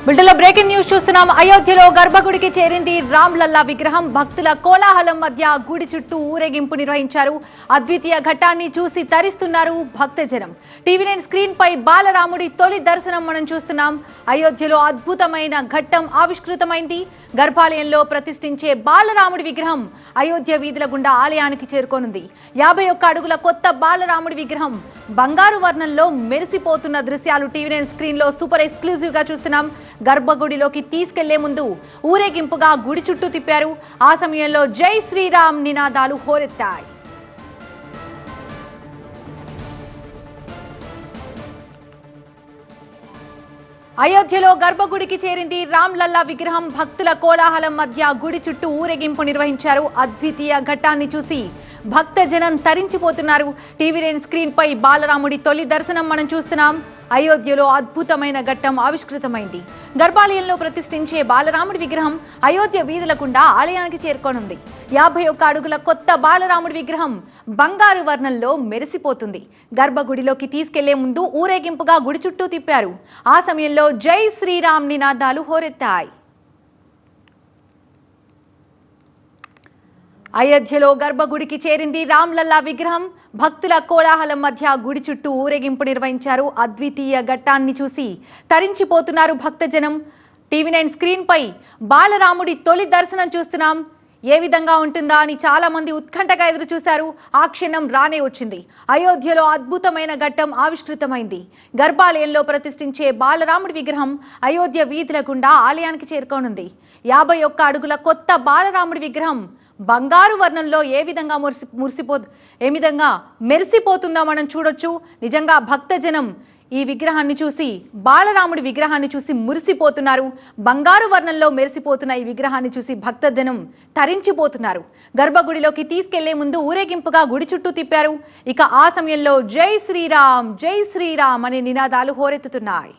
బులెటిన్లో breaking news చూస్తున్నాం. అయోధ్యలో గర్భగుడికి చేరింది రామ్లల్లా విగ్రహం. భక్తుల కోలాహలం మధ్య గుడి చుట్టూ ఊరేగింపు నిర్వహించారు. అద్వితీయ ఘట్టాన్ని చూసి తరిస్తున్నారు భక్తజనం. టీవీ9 స్క్రీన్ పై బాలరాముడి తొలి దర్శనం మనం చూస్తున్నాం. అయోధ్యలో అద్భుతమైన ఘట్టం ఆవిష్కృతమైంది. గర్భాలయంలో ప్రతిష్ఠించే బాలరాముడి విగ్రహం అయోధ్య వీధుల గుండా ఆలయానికి చేరుకోనుంది. 51 అడుగుల కొత్త బాలరాముడి విగ్రహం బంగారు వర్ణంలో మెరిసిపోతున్న దృశ్యాలు టీవీ9 స్క్రీన్ లో సూపర్ ఎక్స్క్లూజివ్ గా చూస్తున్నాం. గర్భగుడిలోకి తీసుకెళ్లే ముందు ఊరేగింపుగా గుడి చుట్టూ తిప్పారు. ఆ సమయంలో జై శ్రీరామ్ నినాదాలు హోరెత్తాయి. అయోధ్యలో గర్భగుడికి చేరింది రామ్లల్లా విగ్రహం. భక్తుల కోలాహలం మధ్య గుడి చుట్టూ ఊరేగింపు నిర్వహించారు. అద్వితీయ ఘట్టాన్ని చూసి భక్తజనం తరించిపోతున్నారు. టీవీ9 స్క్రీన్ పై బాలరాముడి తొలి దర్శనం మనం చూస్తున్నాం. అయోధ్యలో అద్భుతమైన ఘట్టం ఆవిష్కృతమైంది. గర్భాలయంలో ప్రతిష్ఠించే బాలరాముడి విగ్రహం అయోధ్య వీధుల గుండా ఆలయానికి చేరుకోనుంది. 51 అడుగుల కొత్త బాలరాముడి విగ్రహం బంగారు వర్ణంలో మెరిసిపోతుంది. గర్భగుడిలోకి తీసుకెళ్లే ముందు ఊరేగింపుగా గుడి చుట్టూ తిప్పారు. ఆ సమయంలో జై శ్రీరామ్ నినాదాలు హోరెత్తాయి. అయోధ్యలో గర్భగుడికి చేరింది రామ్లల్లా విగ్రహం. భక్తుల కోలాహలం మధ్య గుడి చుట్టూ ఊరేగింపు నిర్వహించారు. అద్వితీయ ఘట్టాన్ని చూసి తరించిపోతున్నారు భక్తజనం. టీవీ9 స్క్రీన్ పై బాలరాముడి తొలి దర్శనం చూస్తున్నాం. ఏ విధంగా ఉంటుందా అని చాలా మంది ఉత్కంఠగా ఎదురు చూశారు. ఆ క్షణం రానే వచ్చింది. అయోధ్యలో అద్భుతమైన ఘట్టం ఆవిష్కృతమైంది. గర్భాలయంలో ప్రతిష్ఠించే బాలరాముడి విగ్రహం అయోధ్య వీధుల గుండా ఆలయానికి చేరుకోనుంది. 51 అడుగుల కొత్త బాలరాముడి విగ్రహం బంగారు వర్ణంలో ఏ విధంగా మెరిసిపోతుందో మనం చూడొచ్చు. నిజంగా భక్తజనం ఈ విగ్రహాన్ని చూసి బాలరాముడి విగ్రహాన్ని చూసి మురిసిపోతున్నారు. బంగారు వర్ణంలో మెరిసిపోతున్న ఈ విగ్రహాన్ని చూసి భక్తజనం తరించిపోతున్నారు. గర్భగుడిలోకి తీసుకెళ్లే ముందు ఊరేగింపుగా గుడి చుట్టూ తిప్పారు. ఇక ఆ సమయంలో జై శ్రీరామ్ జై శ్రీరామ్ అనే నినాదాలు హోరెత్తుతున్నాయి.